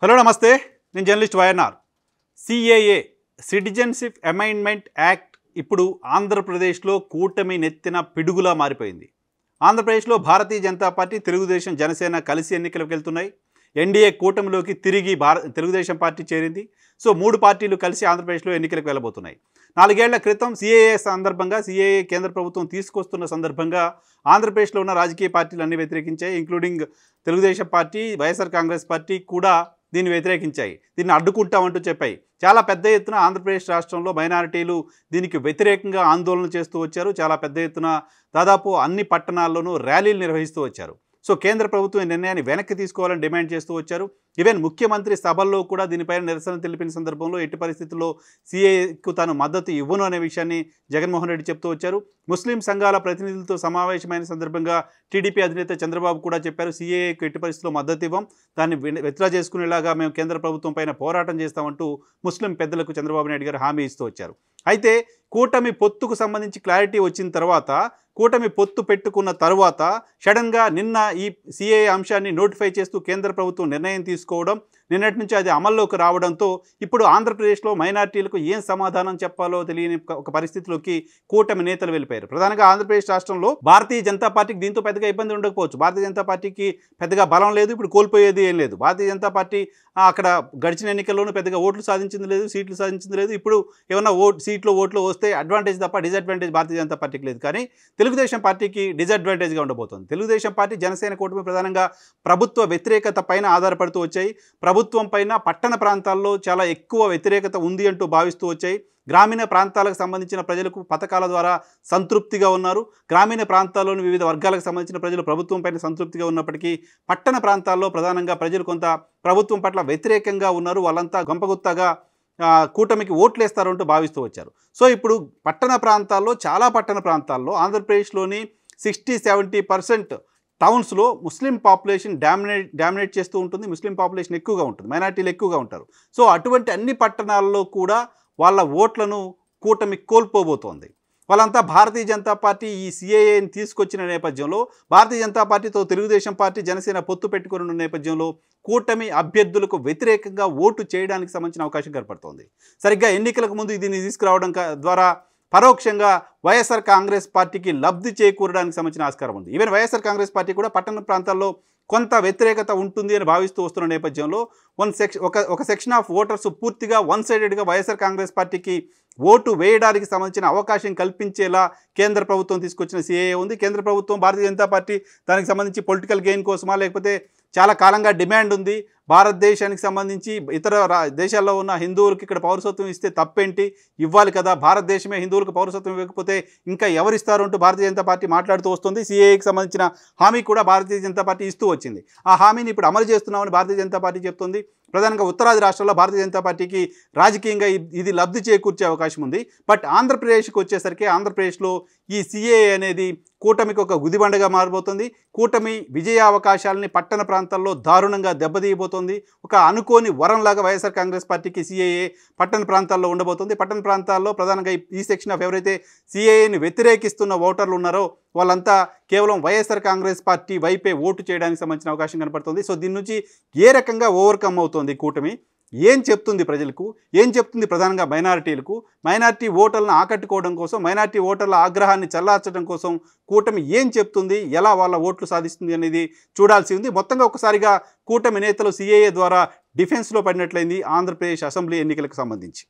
Hello నమస్తే, నేను journalist YNR. CAA citizenship amendment act ఇప్పుడు ఆంధ్రప్రదేశ్లో కూటమి నెత్తిన పిడుగులా మారిపోయింది. ఆంధ్రప్రదేశ్లో భారతీయ జనతా పార్టీ, తెలుగుదేశం, జనసేన కలిసి ఎన్నికలకు వెళ్తున్నాయి. ఎన్డీఏ కూటమిలోకి తిరిగి తెలుగుదేశం పార్టీ చేరింది. సో 3 పార్టీలు కలిసి ఆంధ్రప్రదేశ్లో ఎన్నికలకు వెళ్ళబోతున్నాయి. 4 ఏళ్ల క్రితం సిఏఏ సందర్భంగా, సిఏఏ కేంద్ర ప్రభుత్వం తీసుకొస్తున్న సందర్భంగా ఆంధ్రప్రదేశ్లో ఉన్న రాజకీయ పార్టీలు అన్నీ వ్యతిరేకించాయి. Including Telugu Desam party, YSR Congress party కూడా దీన్ని వ్యతిరేకించాయి. దీన్ని అడ్డుకుంటామంటూ చెప్పాయి. చాలా పెద్ద ఎత్తున ఆంధ్రప్రదేశ్ రాష్ట్రంలో మైనారిటీలు దీనికి వ్యతిరేకంగా ఆందోళన చేస్తూ వచ్చారు. చాలా పెద్ద ఎత్తున దాదాపు అన్ని పట్టణాల్లోనూ ర్యాలీలు నిర్వహిస్తూ వచ్చారు. సో కేంద్ర ప్రభుత్వం నిర్ణయాన్ని వెనక్కి తీసుకోవాలని డిమాండ్ చేస్తూ వచ్చారు. ఈవెన్ ముఖ్యమంత్రి సభల్లో కూడా దీనిపైన నిరసన తెలిపిన సందర్భంలో ఎట్టి పరిస్థితుల్లో సిఏకు తాను మద్దతు ఇవ్వను అనే విషయాన్ని జగన్మోహన్ రెడ్డి చెప్తూ వచ్చారు. ముస్లిం సంఘాల ప్రతినిధులతో సమావేశమైన సందర్భంగా టీడీపీ అధినేత చంద్రబాబు కూడా చెప్పారు, సిఏకు ఎట్టి పరిస్థితుల్లో మద్దతు ఇవ్వం, దాన్ని విత్డ్రా చేసుకునేలాగా మేము కేంద్ర ప్రభుత్వం పైన పోరాటం చేస్తామంటూ ముస్లిం పెద్దలకు చంద్రబాబు నాయుడు గారు హామీ ఇస్తూ వచ్చారు. అయితే కూటమి పొత్తుకు సంబంధించి క్లారిటీ వచ్చిన తర్వాత, కూటమి పొత్తు పెట్టుకున్న తర్వాత సడన్గా నిన్న ఈ సిఏఏ అంశాన్ని నోటిఫై చేస్తూ కేంద్ర ప్రభుత్వం నిర్ణయం తీసుకోవడం, నిన్నటి నుంచి అది అమల్లోకి రావడంతో ఇప్పుడు ఆంధ్రప్రదేశ్లో మైనార్టీలకు ఏం సమాధానం చెప్పాలో తెలియని ఒక పరిస్థితిలోకి కూటమి నేతలు వెళ్ళిపోయారు. ప్రధానంగా ఆంధ్రప్రదేశ్ రాష్ట్రంలో భారతీయ జనతా పార్టీకి దీంతో పెద్దగా ఇబ్బంది ఉండకపోవచ్చు. భారతీయ జనతా పార్టీకి పెద్దగా బలం లేదు, ఇప్పుడు కోల్పోయేది ఏం లేదు. భారతీయ జనతా పార్టీ అక్కడ గడిచిన ఎన్నికల్లోనూ పెద్దగా ఓట్లు సాధించింది లేదు, సీట్లు సాధించింది లేదు. ఇప్పుడు ఏమన్నా ఓట్లు వస్తే అడ్వాంటేజ్ తప్ప డిసడ్వాంటేజ్ భారతీయ జనతా పార్టీకి లేదు. కానీ తెలుగుదేశం పార్టీకి డిసడ్వాంటేజ్గా ఉండబోతోంది. తెలుగుదేశం పార్టీ, జనసేన కూటమి ప్రధానంగా ప్రభుత్వ వ్యతిరేకత పైన ఆధారపడుతూ వచ్చాయి. ప్రభుత్వం పైన పట్టణ ప్రాంతాల్లో చాలా ఎక్కువ వ్యతిరేకత ఉంది అంటూ భావిస్తూ వచ్చాయి. గ్రామీణ ప్రాంతాలకు సంబంధించిన ప్రజలకు పథకాల ద్వారా సంతృప్తిగా ఉన్నారు. గ్రామీణ ప్రాంతాల్లోని వివిధ వర్గాలకు సంబంధించిన ప్రజలు ప్రభుత్వం పైన సంతృప్తిగా ఉన్నప్పటికీ పట్టణ ప్రాంతాల్లో ప్రధానంగా ప్రజలు కొంత ప్రభుత్వం పట్ల వ్యతిరేకంగా ఉన్నారు. వాళ్ళంతా గొంపగుత్తగా కూటమికి ఓట్లేస్తారు అంటూ భావిస్తూ వచ్చారు. సో ఇప్పుడు పట్టణ ప్రాంతాల్లో, చాలా పట్టణ ప్రాంతాల్లో ఆంధ్రప్రదేశ్లోని 60-70% టౌన్స్లో ముస్లిం పాపులేషన్ డామినేట్ చేస్తూ ఉంటుంది. ముస్లిం పాపులేషన్ ఎక్కువగా ఉంటుంది, మైనార్టీలు ఎక్కువగా ఉంటారు. సో అటువంటి అన్ని పట్టణాల్లో కూడా వాళ్ళ ఓట్లను కూటమి కోల్పోబోతోంది. వాళ్ళంతా భారతీయ జనతా పార్టీ ఈ సిఏఏని తీసుకొచ్చిన నేపథ్యంలో, భారతీయ జనతా పార్టీతో తెలుగుదేశం పార్టీ, జనసేన పొత్తు పెట్టుకున్న నేపథ్యంలో కూటమి అభ్యర్థులకు వ్యతిరేకంగా ఓటు చేయడానికి సంబంధించిన అవకాశం కనపడుతోంది. సరిగ్గా ఎన్నికలకు ముందు దీన్ని తీసుకురావడం ద్వారా పరోక్షంగా వైఎస్ఆర్ కాంగ్రెస్ పార్టీకి లబ్ధి చేకూరడానికి సంబంధించిన ఆస్కారం ఉంది. ఈవెన్ వైఎస్ఆర్ కాంగ్రెస్ పార్టీ కూడా పట్టణ ప్రాంతాల్లో కొంత వ్యతిరేకత ఉంటుంది అని భావిస్తూ వస్తున్న నేపథ్యంలో ఒక సెక్షన్ ఆఫ్ ఓటర్స్ పూర్తిగా వన్ సైడెడ్గా వైఎస్ఆర్ కాంగ్రెస్ పార్టీకి ఓటు వేయడానికి సంబంధించిన అవకాశం కల్పించేలా కేంద్ర ప్రభుత్వం తీసుకొచ్చిన సిఏఏ ఉంది. కేంద్ర ప్రభుత్వం, భారతీయ జనతా పార్టీ దానికి సంబంధించి పొలిటికల్ గెయిన్ కోసమా, లేకపోతే చాలా కాలంగా డిమాండ్ ఉంది, భారతదేశానికి సంబంధించి ఇతర దేశాల్లో ఉన్న హిందువులకు ఇక్కడ పౌరసత్వం ఇస్తే తప్పేంటి, ఇవ్వాలి కదా, భారతదేశమే హిందువులకు పౌరసత్వం ఇవ్వకపోతే ఇంకా ఎవరిస్తారు అంటూ భారతీయ జనతా పార్టీ మాట్లాడుతూ వస్తుంది. సిఏఏకి సంబంధించిన హామీ కూడా భారతీయ జనతా పార్టీ ఇస్తూ వచ్చింది. ఆ హామీని ఇప్పుడు అమలు చేస్తున్నామని భారతీయ జనతా పార్టీ చెప్తుంది. ప్రధానంగా ఉత్తరాది రాష్ట్రాల్లో భారతీయ జనతా పార్టీకి రాజకీయంగా ఇది లబ్ధి చేకూర్చే అవకాశం ఉంది. బట్ ఆంధ్రప్రదేశ్కి వచ్చేసరికి ఆంధ్రప్రదేశ్లో ఈ సిఏఏ అనేది కూటమికి ఒక గుదిబండగా మారిపోతుంది. కూటమి విజయావకాశాలని పట్టణ ప్రాంతాల్లో దారుణంగా దెబ్బతీయబోతోంది. ఒక అనుకోని వరంలాగా వైఎస్ఆర్ కాంగ్రెస్ పార్టీకి సిఏఏ పట్టణ ప్రాంతాల్లో ఉండబోతుంది. పట్టణ ప్రాంతాల్లో ప్రధానంగా ఈ సెక్షన్ ఆఫ్ ఎవరైతే సిఏఏని వ్యతిరేకిస్తున్న ఓటర్లు ఉన్నారో వాళ్ళంతా కేవలం వైఎస్ఆర్ కాంగ్రెస్ పార్టీ వైపే ఓటు చేయడానికి సంబంధించిన అవకాశం కనపడుతుంది. సో దీని నుంచి ఏ రకంగా ఓవర్కమ్ అవుతుంది కూటమి, ఏం చెప్తుంది ప్రజలకు, ఏం చెప్తుంది ప్రధానంగా మైనారిటీలకు, మైనారిటీ ఓటర్లను ఆకట్టుకోవడం కోసం, మైనారిటీ ఓటర్ల ఆగ్రహాన్ని చల్లార్చడం కోసం కూటమి ఏం చెప్తుంది, ఎలా వాళ్ళ ఓట్లు సాధిస్తుంది అనేది చూడాల్సి ఉంది. మొత్తంగా ఒకసారిగా కూటమి నేతలు సిఏఏ ద్వారా డిఫెన్స్లో పడినట్లయింది ఆంధ్రప్రదేశ్ అసెంబ్లీ ఎన్నికలకు సంబంధించి.